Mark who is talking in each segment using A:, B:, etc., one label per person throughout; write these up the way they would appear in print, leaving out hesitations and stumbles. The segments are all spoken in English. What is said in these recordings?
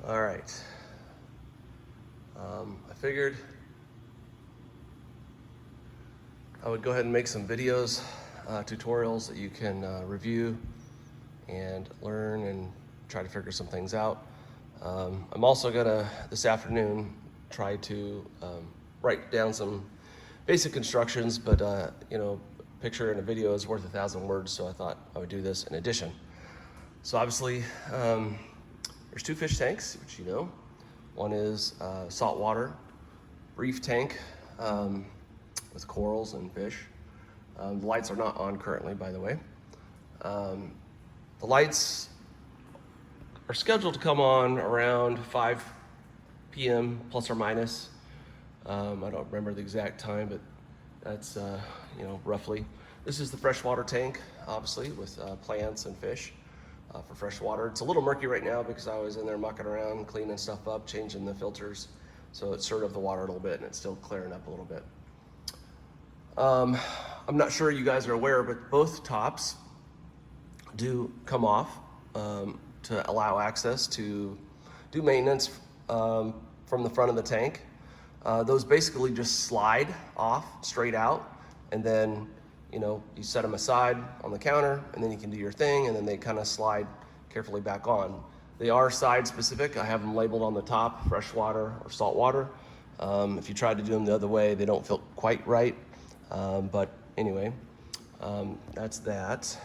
A: All right. I figured I would go ahead and make some videos, tutorials that you can review and learn and try to figure some things out. I'm also gonna, this afternoon, try to write down some basic instructions, but you know, a picture in a video is worth 1,000 words, so I thought I would do this in addition. So obviously, there's two fish tanks, which you know. One is saltwater reef tank with corals and fish. The lights are not on currently, by the way. The lights are scheduled to come on around 5 p.m. plus or minus. I don't remember the exact time, but that's you know, roughly. This is the freshwater tank, obviously, with plants and fish for fresh water. It's a little murky right now because I was in there mucking around, cleaning stuff up, changing the filters. So it stirred up the water a little bit and it's still clearing up a little bit. I'm not sure you guys are aware, but both tops do come off to allow access to do maintenance from the front of the tank. Those basically just slide off straight out, and then you know, you set them aside on the counter and then you can do your thing, and then they kind of slide carefully back on. They are side specific. I have them labeled on the top, freshwater or saltwater. If you tried to do them the other way, they don't feel quite right. But anyway, that's that.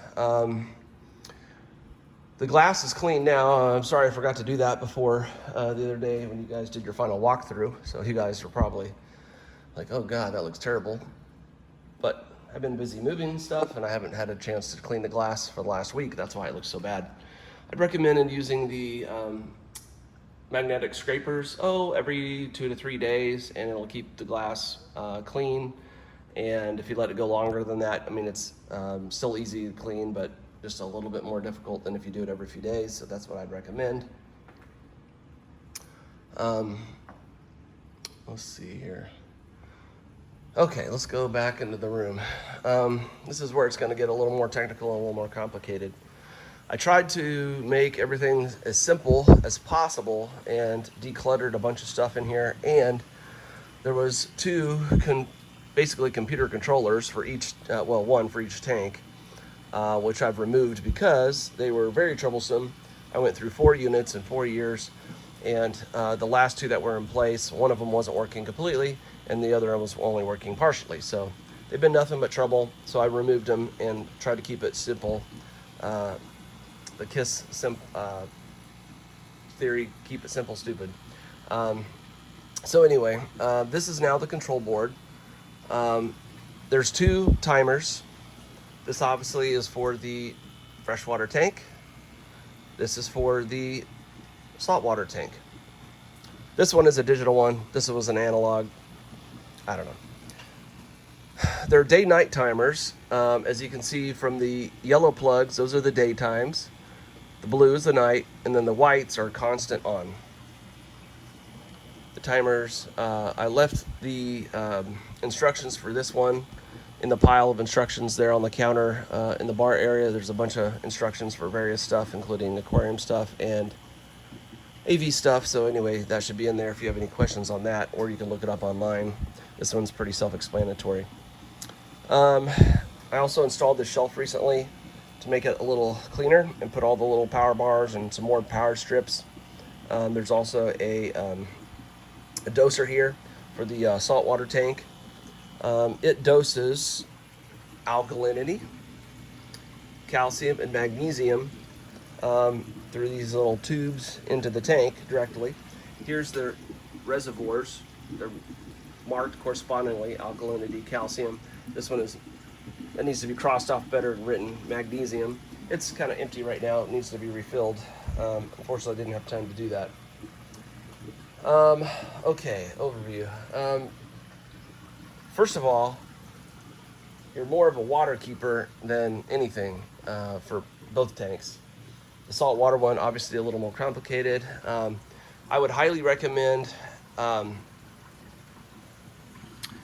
A: The glass is clean now. I'm sorry I forgot to do that before the other day when you guys did your final walkthrough. So you guys were probably like, oh God, that looks terrible. But I've been busy moving stuff and I haven't had a chance to clean the glass for the last week. That's why it looks so bad. I'd recommend using the magnetic scrapers, every 2 to 3 days, and it'll keep the glass clean. And if you let it go longer than that, I mean, it's still easy to clean, but just a little bit more difficult than if you do it every few days. So that's what I'd recommend. Let's see here. Okay, let's go back into the room. This is where it's going to get a little more technical and a little more complicated. I tried to make everything as simple as possible and decluttered a bunch of stuff in here. And there was basically computer controllers for each, one for each tank, which I've removed because they were very troublesome. I went through 4 units in 4 years, and the last 2 that were in place, one of them wasn't working completely, and the other one was only working partially. So they've been nothing but trouble. So I removed them and tried to keep it simple. The KISS theory, keep it simple, stupid. So anyway, this is now the control board. There's 2 timers. This obviously is for the freshwater tank. This is for the saltwater tank. This one is a digital one. This was an analog. I don't know. They're day-night timers. As you can see from the yellow plugs, those are the day times. The blue is the night, and then the whites are constant on. The timers, I left the instructions for this one in the pile of instructions there on the counter. In the bar area, there's a bunch of instructions for various stuff, including aquarium stuff and AV stuff. So anyway, that should be in there if you have any questions on that, or you can look it up online. This one's pretty self-explanatory. I also installed this shelf recently to make it a little cleaner and put all the little power bars and some more power strips. There's also a doser here for the saltwater tank. It doses alkalinity, calcium, and magnesium through these little tubes into the tank directly. Here's the reservoirs. They're marked correspondingly, alkalinity, calcium. This one that needs to be crossed off better and written, magnesium. It's kind of empty right now. It needs to be refilled. Unfortunately, I didn't have time to do that. Okay, overview. First of all, you're more of a water keeper than anything for both tanks. The saltwater one, obviously a little more complicated. I would highly recommend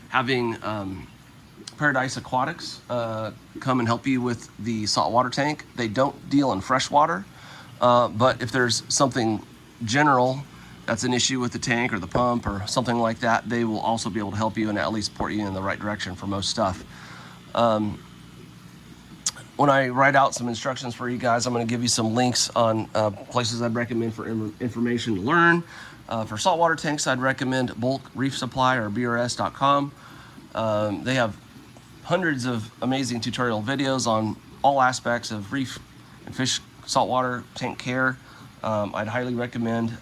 A: having Paradise Aquatics come and help you with the saltwater tank. They don't deal in freshwater, but if there's something general that's an issue with the tank or the pump or something like that, they will also be able to help you and at least point you in the right direction for most stuff. When I write out some instructions for you guys, I'm going to give you some links on places I'd recommend for information to learn. For saltwater tanks, I'd recommend Bulk Reef Supply or BRS.com. They have hundreds of amazing tutorial videos on all aspects of reef and fish saltwater tank care. I'd highly recommend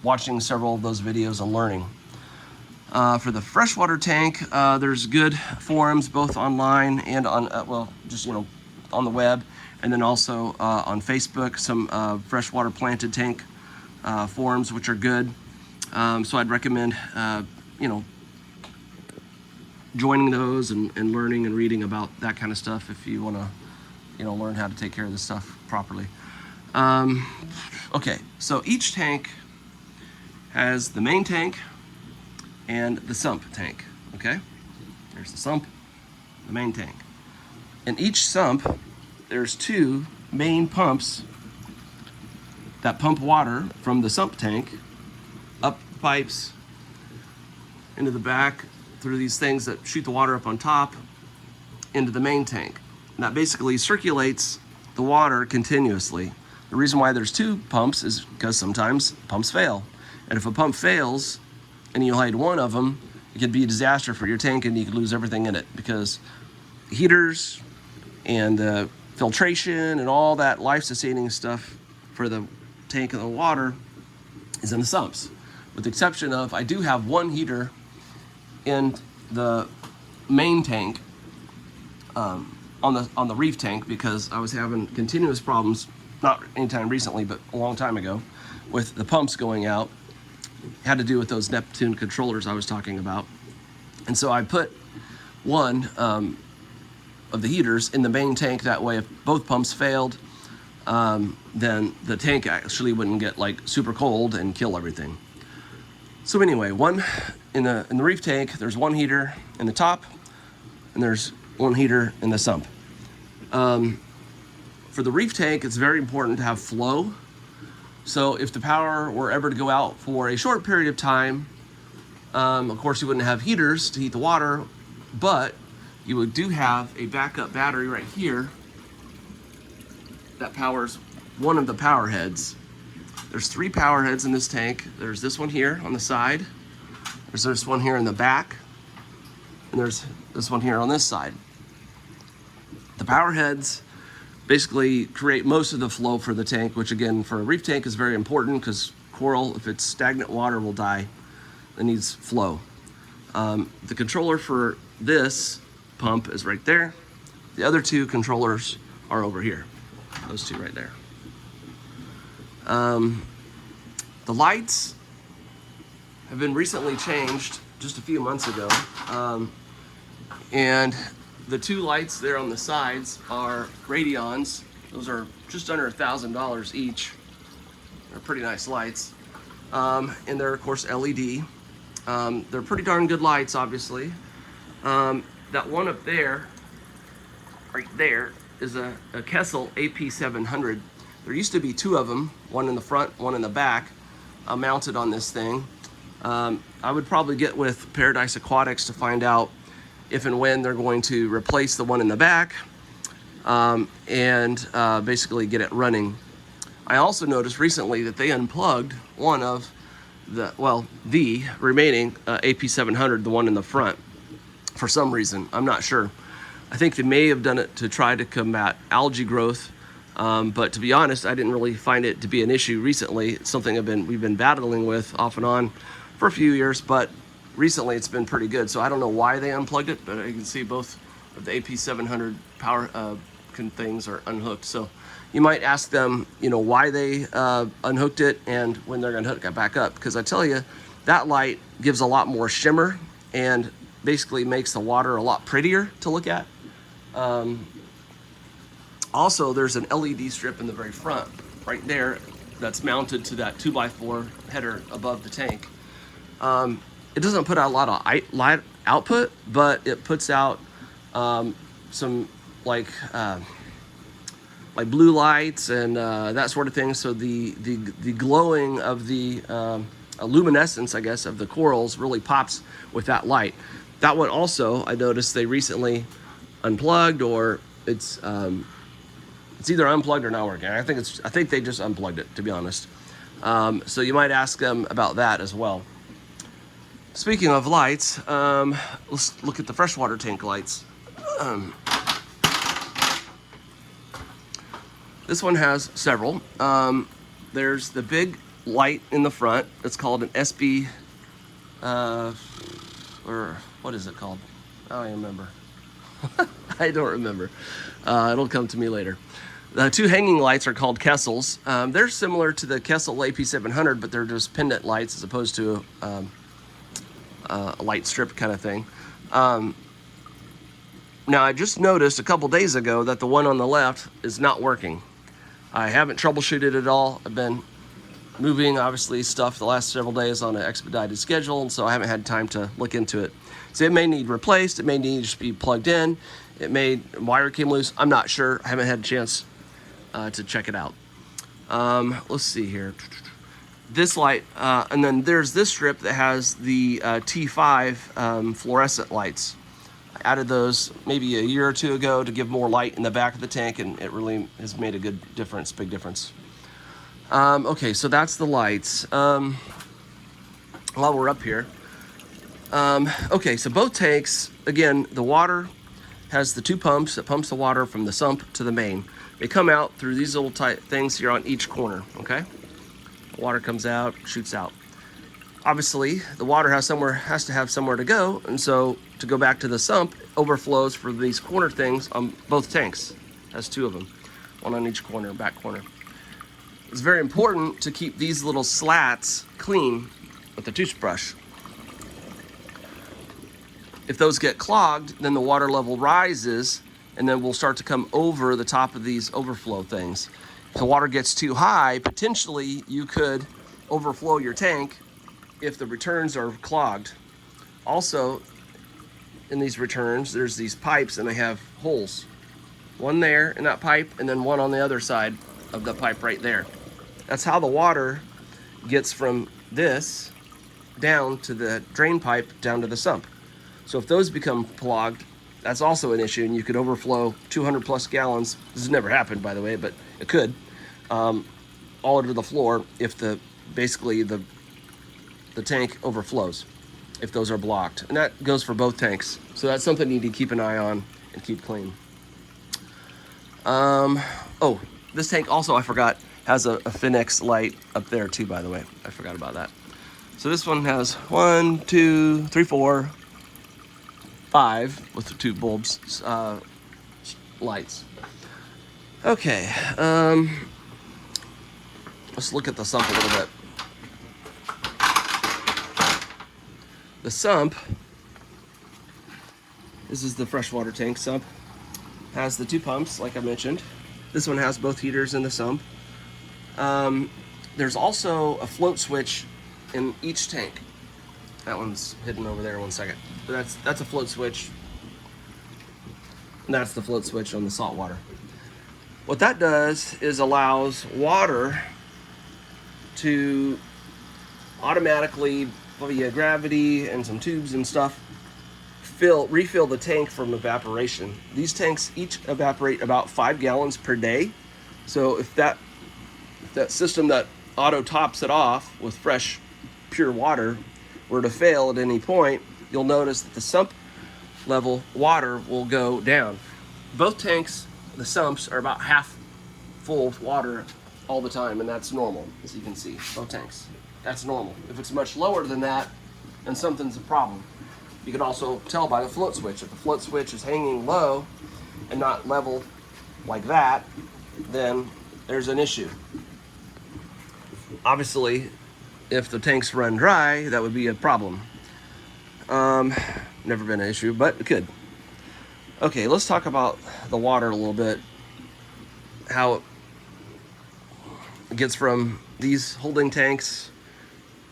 A: watching several of those videos and learning. For the freshwater tank, there's good forums both online and on on the web, and then also on Facebook, some freshwater planted tank forums which are good. So I'd recommend joining those and learning and reading about that kind of stuff if you want to learn how to take care of this stuff properly. Okay, so each tank has the main tank and the sump tank. Okay, there's the sump, the main tank. In each sump, there's two main pumps that pump water from the sump tank up pipes into the back through these things that shoot the water up on top into the main tank. And that basically circulates the water continuously. The reason why there's two pumps is because sometimes pumps fail. And if a pump fails and you hide one of them, it could be a disaster for your tank and you could lose everything in it, because heaters and filtration and all that life-sustaining stuff for the tank and the water is in the sumps. With the exception of, I do have one heater in the main tank on the reef tank, because I was having continuous problems, not anytime recently, but a long time ago, with the pumps going out. It had to do with those Neptune controllers I was talking about. And so I put one of the heaters in the main tank. That way, if both pumps failed, then the tank actually wouldn't get like super cold and kill everything. So anyway, one in the reef tank, there's one heater in the top, and there's one heater in the sump. For the reef tank, it's very important to have flow. So if the power were ever to go out for a short period of time, of course you wouldn't have heaters to heat the water, but you do have a backup battery right here that powers one of the power heads. There's 3 power heads in this tank. There's this one here on the side, there's this one here in the back, and there's this one here on this side. The power heads basically create most of the flow for the tank, which again, for a reef tank is very important, because coral, if it's stagnant water, will die. It needs flow. The controller for this pump is right there. The other 2 controllers are over here. Those 2 right there. The lights have been recently changed just a few months ago. And the 2 lights there on the sides are Radions. Those are just under $1,000 each. They're pretty nice lights. And they're of course LED. They're pretty darn good lights, obviously. That one up there, right there, is a Kessel AP700. There used to be 2 of them, one in the front, one in the back, mounted on this thing. I would probably get with Paradise Aquatics to find out if and when they're going to replace the one in the back and basically get it running. I also noticed recently that they unplugged one of the remaining AP700, the one in the front, for some reason. I'm not sure. I think they may have done it to try to combat algae growth, but to be honest, I didn't really find it to be an issue recently. It's something we've been battling with off and on for a few years, but recently it's been pretty good. So I don't know why they unplugged it, but you can see both of the AP700 power things are unhooked. So you might ask them, why they unhooked it and when they're going to hook it back up. Because I tell you, that light gives a lot more shimmer and basically makes the water a lot prettier to look at. Also, there's an LED strip in the very front, right there, that's mounted to that 2x4 header above the tank. It doesn't put out a lot of light output, but it puts out some like blue lights and that sort of thing. So the glowing of the luminescence, I guess, of the corals really pops with that light. That one also, I noticed they recently unplugged, or it's either unplugged or not working. I think they just unplugged it, to be honest. So you might ask them about that as well. Speaking of lights, let's look at the freshwater tank lights. This one has several. There's the big light in the front. It's called an SB, or what is it called? I don't remember. I don't remember. It'll come to me later. The two hanging lights are called Kessels. They're similar to the Kessel AP700, but they're just pendant lights as opposed to a light strip kind of thing. Now, I just noticed a couple days ago that the one on the left is not working. I haven't troubleshooted it at all. I've been moving, obviously, stuff the last several days on an expedited schedule, and so I haven't had time to look into it. So it may need replaced. It may need to be plugged in. Wire came loose. I'm not sure. I haven't had a chance to check it out. Let's see here. This light, and then there's this strip that has the T5 fluorescent lights. I added those maybe a year or two ago to give more light in the back of the tank, and it really has made a good difference, big difference. Okay, so that's the lights. While we're up here, okay, so both tanks, again, the water has the two pumps that pumps the water from the sump to the main. They come out through these little tight things here on each corner, okay? Water comes out, shoots out. Obviously, the water has to have somewhere to go, and so to go back to the sump, overflows for these corner things on both tanks. Has two of them, one on each corner, back corner. It's very important to keep these little slats clean with a toothbrush. If those get clogged, then the water level rises, and then we'll start to come over the top of these overflow things. If the water gets too high, potentially you could overflow your tank if the returns are clogged. Also, in these returns, there's these pipes and they have holes. One there in that pipe, and then one on the other side of the pipe right there. That's how the water gets from this down to the drain pipe down to the sump. So if those become clogged, that's also an issue, and you could overflow 200 plus gallons. This has never happened, by the way, but it could, all over the floor if basically the tank overflows, if those are blocked. And that goes for both tanks. So that's something you need to keep an eye on and keep clean. Oh, this tank also, I forgot, has a Finex light up there too, by the way. I forgot about that. So this one has 1, 2, 3, 4, 5 with the two bulbs, lights. Okay, let's look at the sump a little bit. The sump, this is the freshwater tank sump, has the two pumps, like I mentioned. This one has both heaters in the sump. There's also a float switch in each tank. That one's hidden over there, 1 second. But that's a float switch. And that's the float switch on the salt water. What that does is allows water to automatically, via gravity and some tubes and stuff, refill the tank from evaporation. These tanks each evaporate about 5 gallons per day. So if that system that auto tops it off with fresh, pure water were to fail at any point, you'll notice that the sump level water will go down. Both tanks, the sumps, are about half full of water all the time, and that's normal, as you can see, both tanks. That's normal. If it's much lower than that, then something's a problem. You can also tell by the float switch. If the float switch is hanging low and not level like that, then there's an issue. Obviously, if the tanks run dry, that would be a problem. Never been an issue, but it could. Okay, let's talk about the water a little bit. How it gets from these holding tanks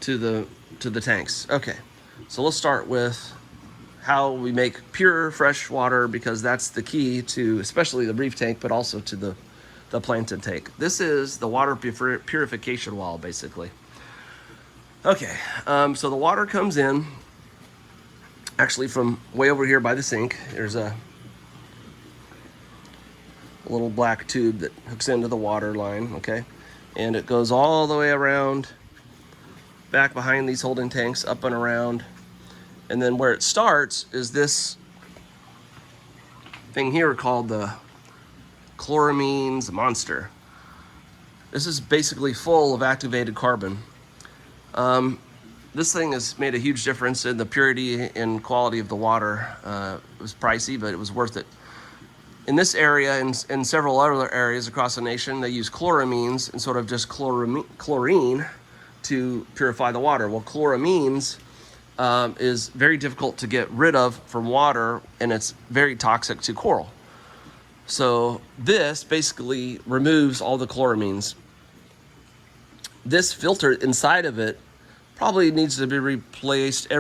A: to the tanks. Okay, so let's start with how we make pure fresh water, because that's the key to especially the reef tank, but also to the the plant intake. This is the water purification wall, basically. Okay, so the water comes in, actually from way over here by the sink. There's a little black tube that hooks into the water line, okay? And it goes all the way around, back behind these holding tanks, up and around. And then where it starts is this thing here called the chloramines monster. This is basically full of activated carbon. This thing has made a huge difference in the purity and quality of the water. It was pricey, but it was worth it. In this area and in several other areas across the nation, they use chloramines and sort of just chlorine to purify the water. Well, chloramines is very difficult to get rid of from water, and it's very toxic to coral. So this basically removes all the chloramines. This filter inside of it probably needs to be replaced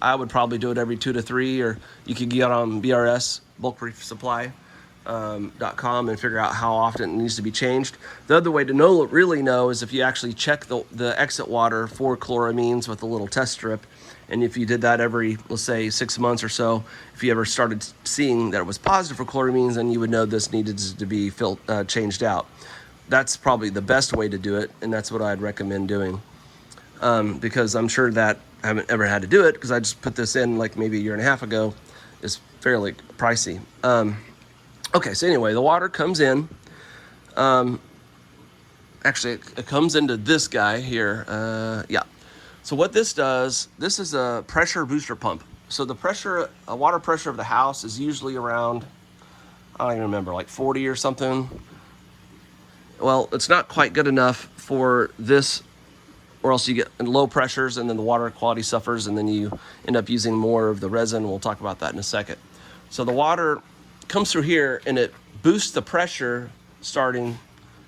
A: I would probably do it every 2 to 3, or you could get on BRS, bulkreefsupply.com, and figure out how often it needs to be changed. The other way to really know is if you actually check the exit water for chloramines with a little test strip. And if you did that every, let's say, 6 months or so, if you ever started seeing that it was positive for chloramines, then you would know this needed to be changed out. That's probably the best way to do it, and that's what I'd recommend doing. Because I'm sure that I haven't ever had to do it, because I just put this in like maybe a year and a half ago. It's fairly pricey. Okay, so anyway, the water comes in. Actually, it comes into this guy here. Yeah. So what this does, this is a pressure booster pump. So the water pressure of the house is usually around, I don't even remember, like 40 or something. Well, it's not quite good enough for this, or else you get low pressures and then the water quality suffers, and then you end up using more of the resin. We'll talk about that in a second. So the water comes through here and it boosts the pressure starting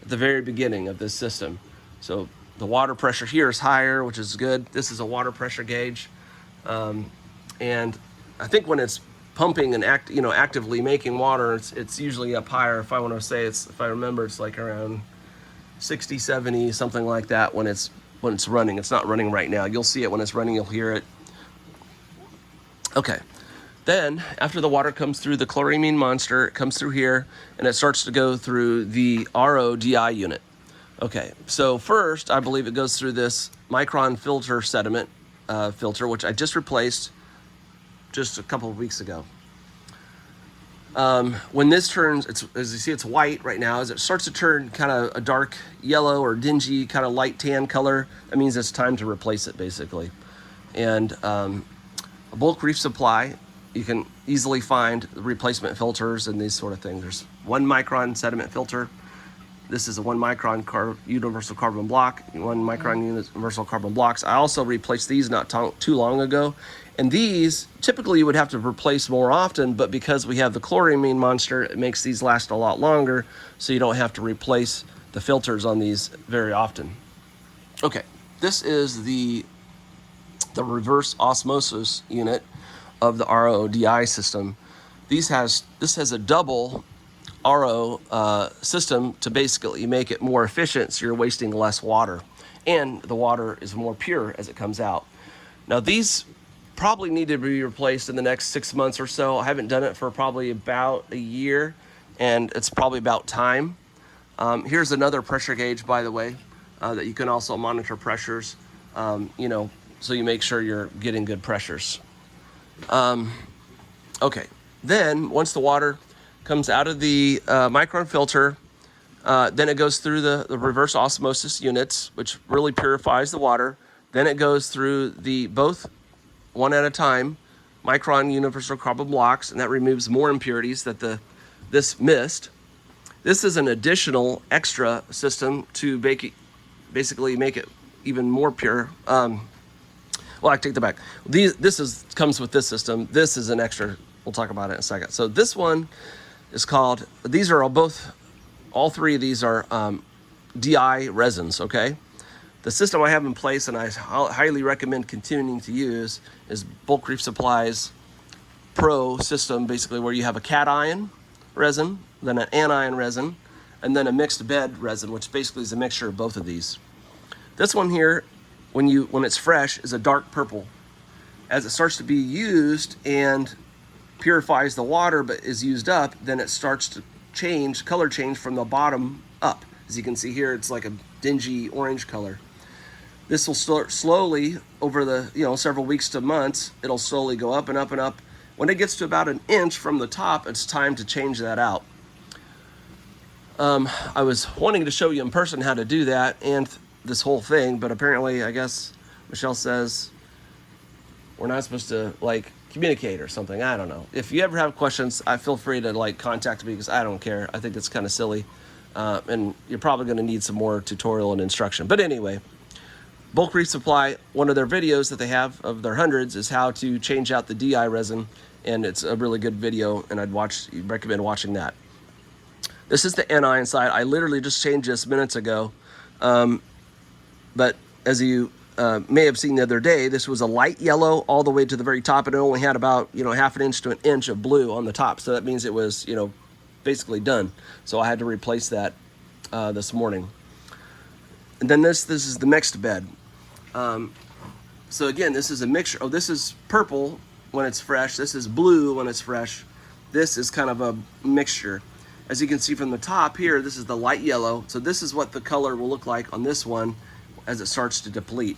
A: at the very beginning of this system. So the water pressure here is higher, which is good. This is a water pressure gauge. And I think when it's pumping and actively making water, it's usually up higher. If I remember, it's like around 60, 70, something like that when it's running. It's not running right now. You'll see it when it's running, you'll hear it. Okay. Then, after the water comes through the chloramine monster, it comes through here, and it starts to go through the RODI unit. Okay, so first, I believe it goes through this micron filter sediment filter, which I just replaced just a couple of weeks ago. When this turns, as you see, it's white right now. As it starts to turn kind of a dark yellow or dingy, kind of light tan color, that means it's time to replace it, basically. And a bulk reef supply, you can easily find replacement filters and these sort of things. There's 1 micron sediment filter. This is a 1 micron universal carbon block, 1 micron universal carbon blocks. I also replaced these not too long ago. And these, typically you would have to replace more often, but because we have the chloramine monster, it makes these last a lot longer, so you don't have to replace the filters on these very often. Okay, this is the reverse osmosis unit of the RODI system. This has a double RO system to basically make it more efficient, so you're wasting less water, and the water is more pure as it comes out. Now these probably need to be replaced in the next 6 months or so. I haven't done it for probably about a year, and it's probably about time. Here's another pressure gauge, by the way, that you can also monitor pressures, so you make sure you're getting good pressures. Okay, then once the water comes out of the micron filter, then it goes through the reverse osmosis units, which really purifies the water. Then it goes through both one at a time micron universal carbon blocks, and that removes more impurities that this missed. This is an additional extra system to basically make it even more pure. Well, I take that back. Comes with this system. This is an extra. We'll talk about it in a second. So this one is called, all three of these are DI resins, okay? The system I have in place, and I highly recommend continuing to use, is Bulk Reef Supply's Pro system, basically where you have a cation resin, then an anion resin, and then a mixed bed resin, which basically is a mixture of both of these. This one here, when it's fresh, is a dark purple. As it starts to be used and purifies the water but is used up, then it starts to change, color change from the bottom up. As you can see here, it's like a dingy orange color. This will start slowly over the several weeks to months. It'll slowly go up and up and up. When it gets to about an inch from the top, it's time to change that out. I was wanting to show you in person how to do that and this whole thing, but apparently, I guess Michelle says we're not supposed to like communicate or something. I don't know. If you ever have questions, I feel free to like contact me, because I don't care. I think it's kind of silly, and you're probably going to need some more tutorial and instruction. But anyway, Bulk Resupply, one of their videos that they have of their hundreds is how to change out the DI resin, and it's a really good video, and I'd recommend watching that. This is the NI inside. I literally just changed this minutes ago, but as you may have seen the other day, this was a light yellow all the way to the very top, and it only had about half an inch to an inch of blue on the top. So that means it was basically done. So I had to replace that this morning. And then this is the mixed bed. So again, this is a mixture. Oh, this is purple when it's fresh. This is blue when it's fresh. This is kind of a mixture. As you can see from the top here, this is the light yellow. So this is what the color will look like on this one as it starts to deplete.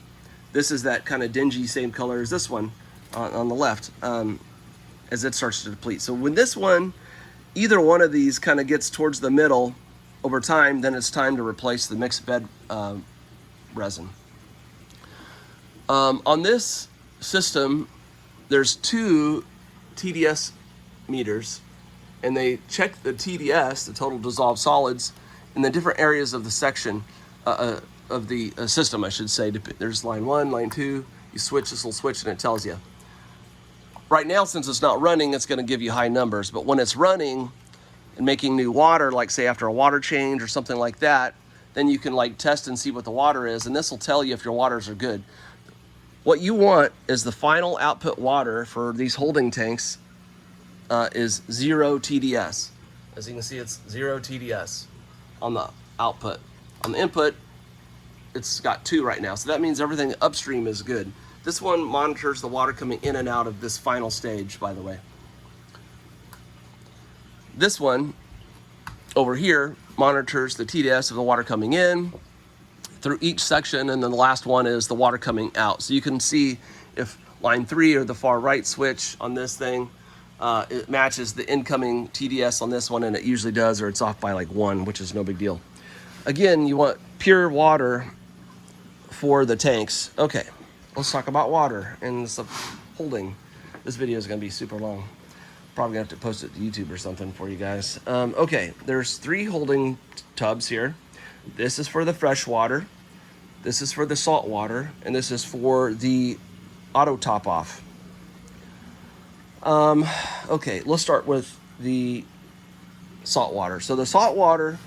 A: This is that kind of dingy same color as this one on the left as it starts to deplete. So when this one, either one of these kind of gets towards the middle over time, then it's time to replace the mixed bed resin. On this system, there's 2 TDS meters, and they check the TDS, the total dissolved solids, in the different areas of the section of the system, I should say. There's line 1, line 2. You switch, this will switch, and it tells you. Right now, since it's not running, it's going to give you high numbers. But when it's running and making new water, like say after a water change or something like that, then you can like test and see what the water is, and this will tell you if your waters are good. What you want is the final output water for these holding tanks is 0 TDS. As you can see, it's 0 TDS on the output. On the input, it's got 2 right now, so that means everything upstream is good. This one monitors the water coming in and out of this final stage, by the way. This one over here monitors the TDS of the water coming in through each section, and then the last one is the water coming out. So you can see if line 3 or the far right switch on this thing, it matches the incoming TDS on this one, and it usually does, or it's off by like 1, which is no big deal. Again, you want pure water for the tanks. Okay, let's talk about water and the holding. This video is going to be super long. Probably gonna have to post it to YouTube or something for you guys. Okay, there's 3 holding tubs here. This is for the fresh water, this is for the salt water, and this is for the auto top off. Okay, let's start with the salt water. So the salt water,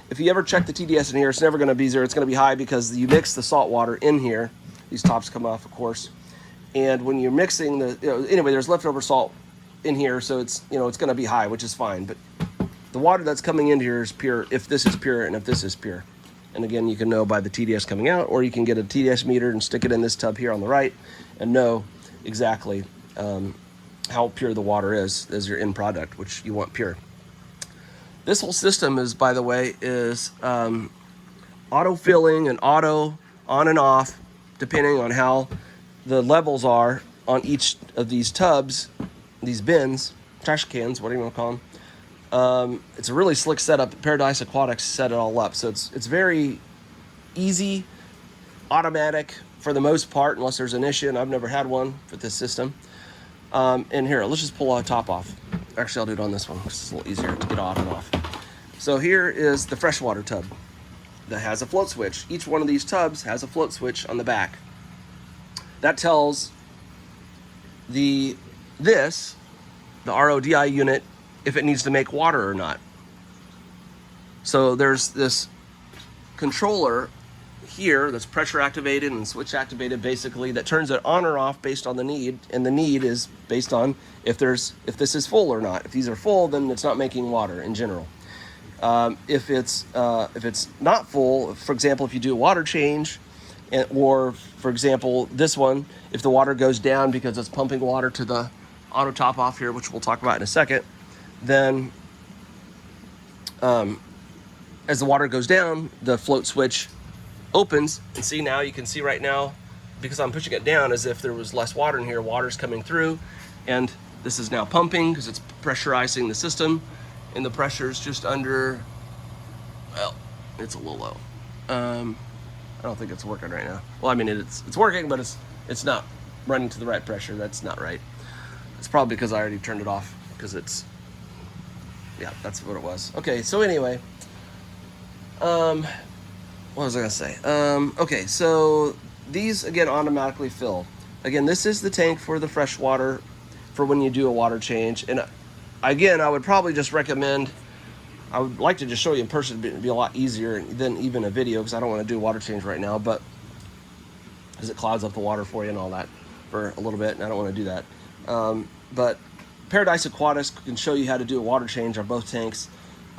A: if you ever check the TDS in here, it's never going to be 0. It's going to be high because you mix the salt water in here. These tops come off, of course. And when you're mixing anyway, there's leftover salt in here, so it's it's going to be high, which is fine. But the water that's coming in here is pure if this is pure and if this is pure. And again, you can know by the TDS coming out, or you can get a TDS meter and stick it in this tub here on the right and know exactly how pure the water is as your end product, which you want pure. This whole system is, by the way, is auto filling and auto on and off, depending on how the levels are on each of these tubs, these bins, trash cans, whatever you want to call them. It's a really slick setup. Paradise Aquatics set it all up. So it's very easy, automatic for the most part, unless there's an issue, and I've never had one with this system. And here, let's just pull our top off. Actually, I'll do it on this one, because it's a little easier to get on and off. So here is the freshwater tub that has a float switch. Each one of these tubs has a float switch on the back. That tells the RODI unit if it needs to make water or not. So there's this controller here that's pressure activated and switch activated, basically, that turns it on or off based on the need, and the need is based on if this is full or not. If these are full, then it's not making water in general. If it's not full, for example, if you do a water change, or for example, this one, if the water goes down because it's pumping water to the auto top off here, which we'll talk about in a second, then as the water goes down, the float switch opens, and see, now you can see right now, because I'm pushing it down as if there was less water in here, water's coming through, and this is now pumping because it's pressurizing the system, and the pressure is just under, well, it's a little low. I don't think it's working right now. Well, I mean, it's working, but it's not running to the right pressure. That's not right. It's probably because I already turned it off, because yeah, that's what it was. Okay, so anyway, what was I gonna say? Okay, so these, again, automatically fill. Again, this is the tank for the fresh water for when you do a water change. And again, I would probably just recommend, I would like to just show you in person. It'd be a lot easier than even a video, because I don't want to do a water change right now, but because it clouds up the water for you and all that for a little bit, and I don't want to do that. But Paradise Aquatics can show you how to do a water change on both tanks.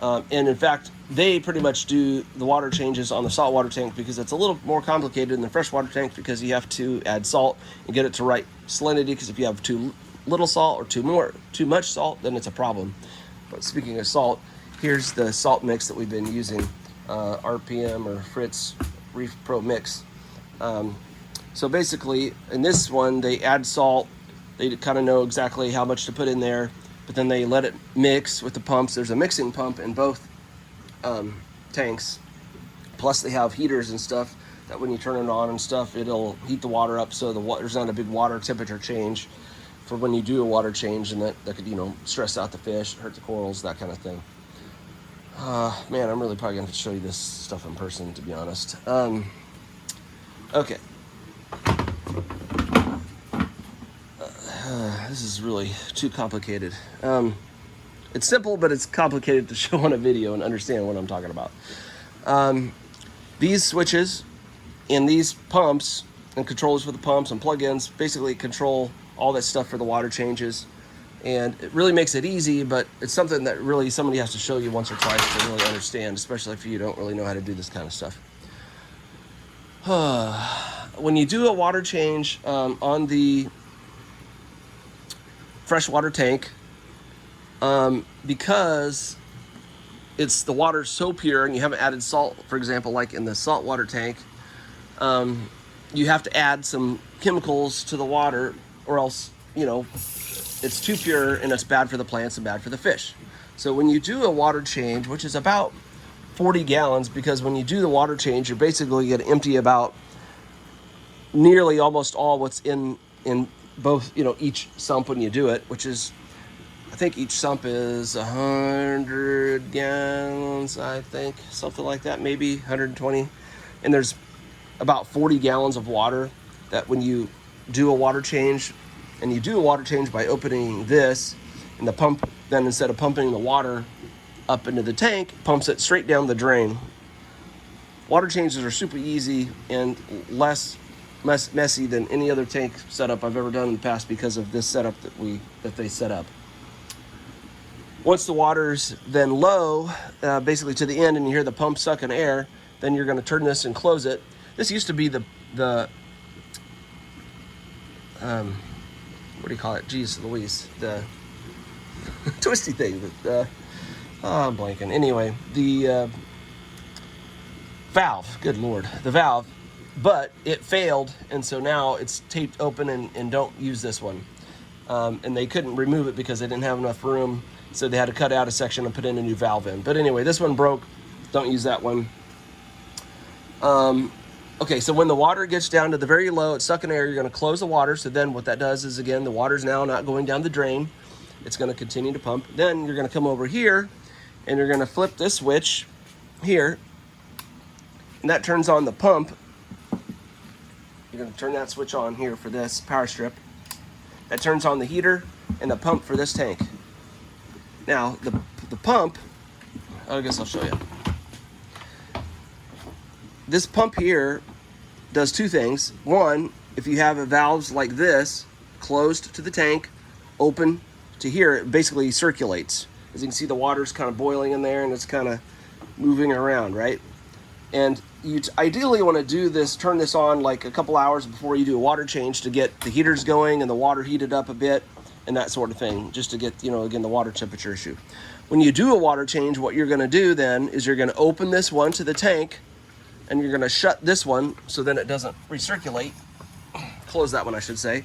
A: And in fact, they pretty much do the water changes on the saltwater tank, because it's a little more complicated than the freshwater tank, because you have to add salt and get it to right salinity, because if you have too little salt or too much salt, then it's a problem. But speaking of salt, here's the salt mix that we've been using, RPM or Fritz Reef Pro Mix. So basically, in this one, they add salt. They kind of know exactly how much to put in there, but then they let it mix with the pumps. There's a mixing pump in both tanks. Plus they have heaters and stuff that when you turn it on and stuff, it'll heat the water up, so there's not a big water temperature change for when you do a water change, and that could, stress out the fish, hurt the corals, that kind of thing. Man, I'm really probably going to have to show you this stuff in person, to be honest. Okay. This is really too complicated. It's simple, but it's complicated to show on a video and understand what I'm talking about. These switches and these pumps and controllers for the pumps and plugins basically control all that stuff for the water changes. And it really makes it easy, but it's something that really somebody has to show you once or twice to really understand, especially if you don't really know how to do this kind of stuff. When you do a water change on the freshwater tank, because the water's so pure and you haven't added salt, for example, like in the saltwater tank, you have to add some chemicals to the water, or else, it's too pure and it's bad for the plants and bad for the fish. So when you do a water change, which is about 40 gallons, because when you do the water change, you're basically going to empty about nearly almost all what's in both, each sump when you do it, which is, I think each sump is 100 gallons, I think, something like that, maybe 120. And there's about 40 gallons of water that when you do a water change, and you do a water change by opening this, and the pump then, instead of pumping the water up into the tank, pumps it straight down the drain. Water changes are super easy and less messy than any other tank setup I've ever done in the past, because of this setup that they set up. Once the water's then low, basically to the end, and you hear the pump sucking air, then you're going to turn this and close it. This used to be the what do you call it? Jeez Louise, the twisty thing. I'm blanking. Anyway, the valve. Good Lord, the valve. But it failed, and so now it's taped open, and don't use this one. And they couldn't remove it because they didn't have enough room, so they had to cut out a section and put in a new valve in. But anyway, this one broke. Don't use that one. Okay, so when the water gets down to the very low, it's sucking air, you're going to close the water. So then what that does is, again, the water's now not going down the drain. It's going to continue to pump. Then you're going to come over here, and you're going to flip this switch here, and that turns on the pump. You're going to turn that switch on here for this power strip. That turns on the heater and the pump for this tank. Now, the pump, I guess I'll show you. This pump here does two things. One, if you have valves like this, closed to the tank, open to here, it basically circulates. As you can see, the water's kind of boiling in there and it's kind of moving around, right? And you ideally want to do this, turn this on like a couple hours before you do a water change to get the heaters going and the water heated up a bit and that sort of thing, just to get, you know, again, the water temperature issue. When you do a water change, what you're going to do then is you're going to open this one to the tank and you're going to shut this one so then it doesn't recirculate. Close that one, I should say.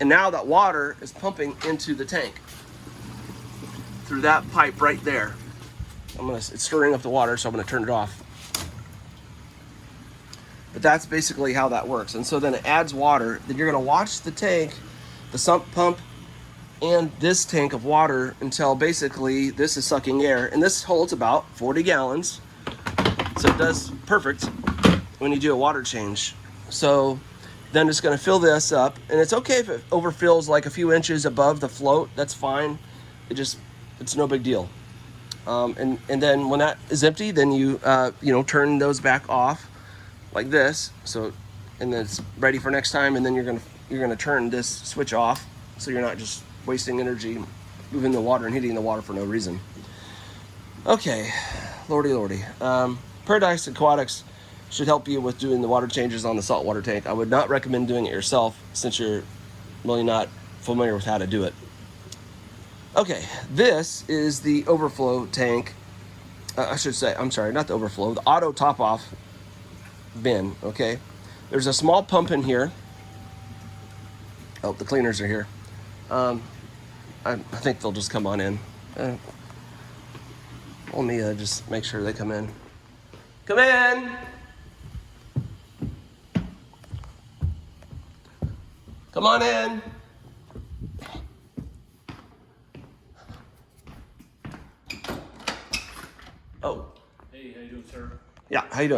A: And now that water is pumping into the tank through that pipe right there. It's stirring up the water, so I'm gonna turn it off. But that's basically how that works. And so then it adds water. Then you're gonna watch the tank, the sump pump, and this tank of water until basically this is sucking air. And this holds about 40 gallons. So it does perfect when you do a water change. So then it's gonna fill this up. And it's okay if it overfills like a few inches above the float, that's fine. It's no big deal. And then when that is empty, then you turn those back off like this. So, and then it's ready for next time. And then you're gonna turn this switch off, so you're not just wasting energy moving the water and heating the water for no reason. Okay, lordy. Paradise Aquatics should help you with doing the water changes on the saltwater tank. I would not recommend doing it yourself since you're really not familiar with how to do it. Okay, this is the overflow tank. I'm sorry, not the overflow, the auto top-off bin, okay? There's a small pump in here. Oh, the cleaners are here. I think they'll just come on in. Let me just make sure they come in. Come in! Come on in! Oh.
B: Hey, how you doing, sir?
A: Yeah, how you doing?